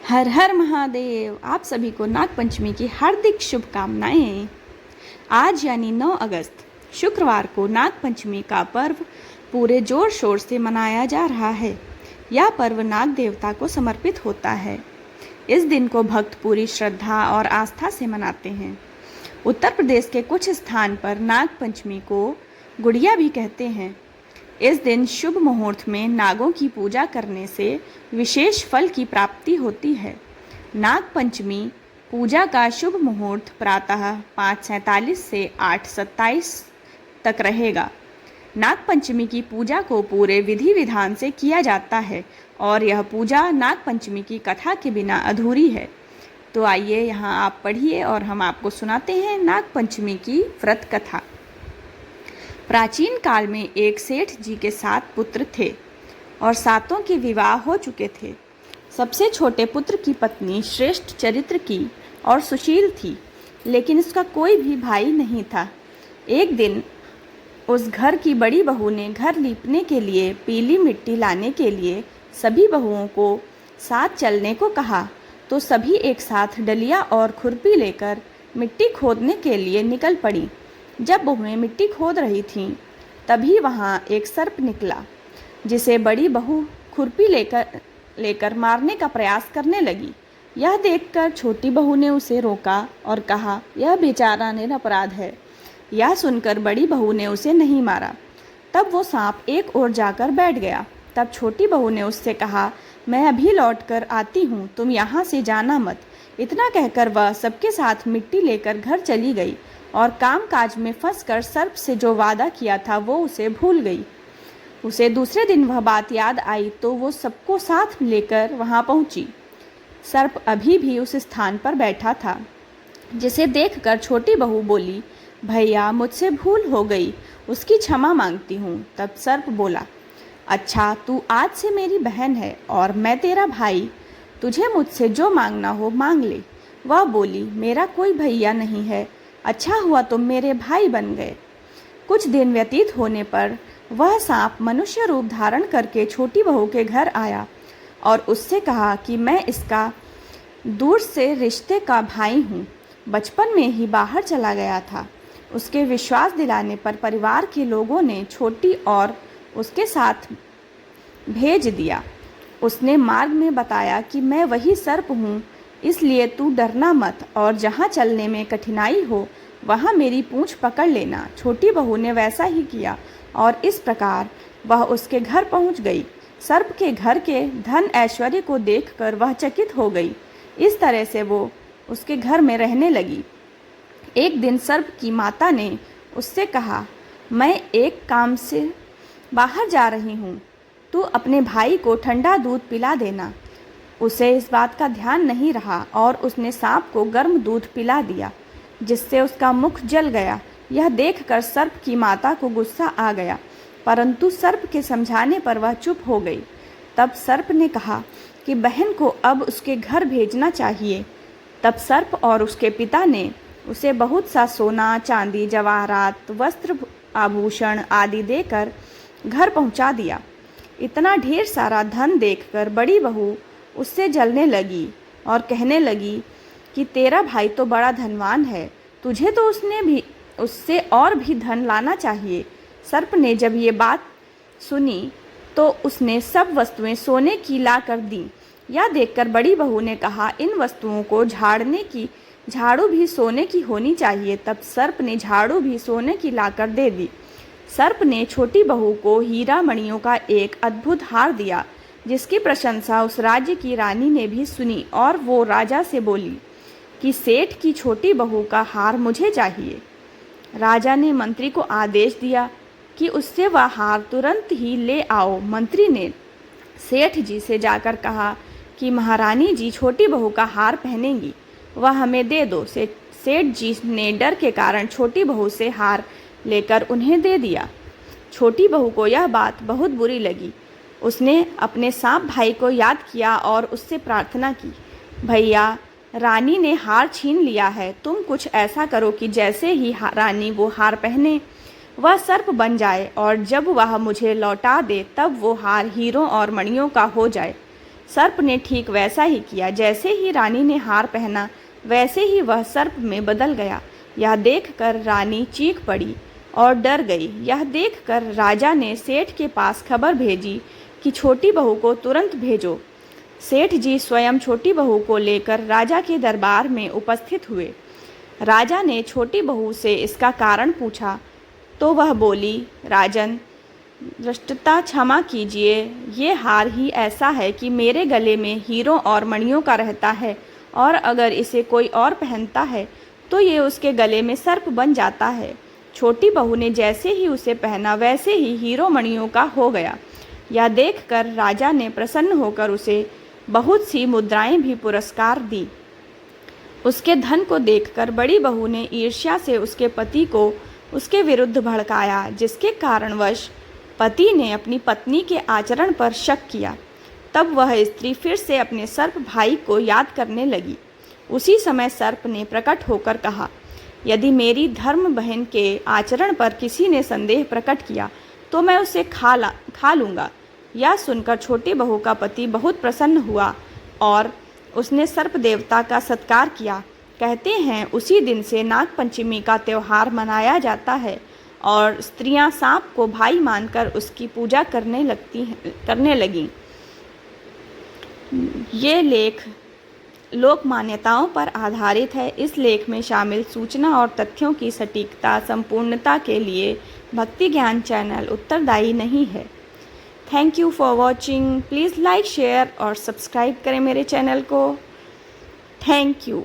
हर हर महादेव। आप सभी को नाग पंचमी की हार्दिक शुभकामनाएं। आज यानी 9 अगस्त शुक्रवार को नाग पंचमी का पर्व पूरे जोर शोर से मनाया जा रहा है। यह पर्व नाग देवता को समर्पित होता है। इस दिन को भक्त पूरी श्रद्धा और आस्था से मनाते हैं। उत्तर प्रदेश के कुछ स्थान पर नाग पंचमी को गुड़िया भी कहते हैं। इस दिन शुभ मुहूर्त में नागों की पूजा करने से विशेष फल की प्राप्ति होती है। नाग पंचमी पूजा का शुभ मुहूर्त प्रातः 5:47 से 8:27 तक रहेगा। नाग पंचमी की पूजा को पूरे विधि विधान से किया जाता है और यह पूजा नाग पंचमी की कथा के बिना अधूरी है। तो आइए यहाँ आप पढ़िए और हम आपको सुनाते हैं नाग पंचमी की व्रत कथा। प्राचीन काल में एक सेठ जी के 7 पुत्र थे और 7 के विवाह हो चुके थे। सबसे छोटे पुत्र की पत्नी श्रेष्ठ चरित्र की और सुशील थी, लेकिन उसका कोई भी भाई नहीं था। एक दिन उस घर की बड़ी बहू ने घर लीपने के लिए पीली मिट्टी लाने के लिए सभी बहुओं को साथ चलने को कहा, तो सभी एक साथ डलिया और खुरपी लेकर मिट्टी खोदने के लिए निकल पड़ी। जब बहुएं मिट्टी खोद रही थीं, तभी वहाँ एक सर्प निकला, जिसे बड़ी बहू खुरपी लेकर मारने का प्रयास करने लगी। यह देखकर छोटी बहू ने उसे रोका और कहा, यह बेचारा निरपराध है। यह सुनकर बड़ी बहू ने उसे नहीं मारा। तब वो सांप एक ओर जाकर बैठ गया। तब छोटी बहू ने उससे कहा, मैं अभी लौट कर आती हूँ, तुम यहाँ से जाना मत। इतना कहकर वह सबके साथ मिट्टी लेकर घर चली गई और कामकाज में फंसकर सर्प से जो वादा किया था वो उसे भूल गई। उसे दूसरे दिन वह बात याद आई तो वो सबको साथ लेकर वहाँ पहुँची। सर्प अभी भी उस स्थान पर बैठा था, जिसे देखकर छोटी बहू बोली, भैया मुझसे भूल हो गई, उसकी क्षमा मांगती हूँ। तब सर्प बोला, अच्छा तू आज से मेरी बहन है और मैं तेरा भाई, तुझे मुझसे जो मांगना हो मांग ले। वह बोली, मेरा कोई भैया नहीं है, अच्छा हुआ तुम मेरे भाई बन गए। कुछ दिन व्यतीत होने पर वह सांप मनुष्य रूप धारण करके छोटी बहू के घर आया और उससे कहा कि मैं इसका दूर से रिश्ते का भाई हूँ, बचपन में ही बाहर चला गया था। उसके विश्वास दिलाने पर परिवार के लोगों ने छोटी और उसके साथ भेज दिया। उसने मार्ग में बताया कि मैं वही सर्प हूँ, इसलिए तू डरना मत और जहाँ चलने में कठिनाई हो वहाँ मेरी पूँछ पकड़ लेना। छोटी बहू ने वैसा ही किया और इस प्रकार वह उसके घर पहुँच गई। सर्प के घर के धन ऐश्वर्य को देखकर वह चकित हो गई। इस तरह से वो उसके घर में रहने लगी। एक दिन सर्प की माता ने उससे कहा, मैं एक काम से बाहर जा रही हूँ, तू अपने भाई को ठंडा दूध पिला देना। उसे इस बात का ध्यान नहीं रहा और उसने सांप को गर्म दूध पिला दिया, जिससे उसका मुख जल गया। यह देखकर सर्प की माता को गुस्सा आ गया, परंतु सर्प के समझाने पर वह चुप हो गई। तब सर्प ने कहा कि बहन को अब उसके घर भेजना चाहिए। तब सर्प और उसके पिता ने उसे बहुत सा सोना, चांदी, जवाहरात, वस्त्र, आभूषण आदि देकर घर पहुंचा दिया। इतना ढेर सारा धन देखकर बड़ी बहू उससे जलने लगी और कहने लगी कि तेरा भाई तो बड़ा धनवान है, तुझे तो उससे और भी धन लाना चाहिए। सर्प ने जब ये बात सुनी तो उसने सब वस्तुएं सोने की ला कर दी। यह देखकर बड़ी बहू ने कहा, इन वस्तुओं को झाड़ू भी सोने की होनी चाहिए। तब सर्प ने झाड़ू भी सोने की लाकर दे दी। सर्प ने छोटी बहू को हीरा मणियों का एक अद्भुत हार दिया, जिसकी प्रशंसा उस राज्य की रानी ने भी सुनी और वो राजा से बोली कि सेठ की छोटी बहू का हार मुझे चाहिए। राजा ने मंत्री को आदेश दिया कि उससे वह हार तुरंत ही ले आओ। मंत्री ने सेठ जी से जाकर कहा कि महारानी जी छोटी बहू का हार पहनेंगी, वह हमें दे दो। सेठ जी ने डर के कारण छोटी बहू से हार लेकर उन्हें दे दिया। छोटी बहू को यह बात बहुत बुरी लगी। उसने अपने सांप भाई को याद किया और उससे प्रार्थना की, भैया रानी ने हार छीन लिया है, तुम कुछ ऐसा करो कि जैसे ही रानी वो हार पहने वह सर्प बन जाए और जब वह मुझे लौटा दे तब वो हार हीरों और मणियों का हो जाए। सर्प ने ठीक वैसा ही किया। जैसे ही रानी ने हार पहना वैसे ही वह सर्प में बदल गया। यह देखकर रानी चीख पड़ी और डर गई। यह देखकर राजा ने सेठ के पास खबर भेजी कि छोटी बहू को तुरंत भेजो। सेठ जी स्वयं छोटी बहू को लेकर राजा के दरबार में उपस्थित हुए। राजा ने छोटी बहू से इसका कारण पूछा तो वह बोली, राजन, धृष्टता क्षमा कीजिए, ये हार ही ऐसा है कि मेरे गले में हीरों और मणियों का रहता है और अगर इसे कोई और पहनता है तो ये उसके गले में सर्प बन जाता है। छोटी बहू ने जैसे ही उसे पहना वैसे ही हीरो मणियों का हो गया। यह देखकर राजा ने प्रसन्न होकर उसे बहुत सी मुद्राएं भी पुरस्कार दी। उसके धन को देखकर बड़ी बहू ने ईर्ष्या से उसके पति को उसके विरुद्ध भड़काया, जिसके कारणवश पति ने अपनी पत्नी के आचरण पर शक किया। तब वह स्त्री फिर से अपने सर्प भाई को याद करने लगी। उसी समय सर्प ने प्रकट होकर कहा, यदि मेरी धर्म बहन के आचरण पर किसी ने संदेह प्रकट किया तो मैं उसे खा लूँगा। यह सुनकर छोटी बहू का पति बहुत प्रसन्न हुआ और उसने सर्प देवता का सत्कार किया। कहते हैं उसी दिन से नागपंचमी का त्यौहार मनाया जाता है और स्त्रियां सांप को भाई मानकर उसकी पूजा करने लगीं। ये लेख लोक मान्यताओं पर आधारित है। इस लेख में शामिल सूचना और तथ्यों की सटीकता संपूर्णता के लिए भक्ति ज्ञान चैनल उत्तरदायी नहीं है। Thank you for watching. Please like, share और सब्सक्राइब करें मेरे चैनल को। Thank you.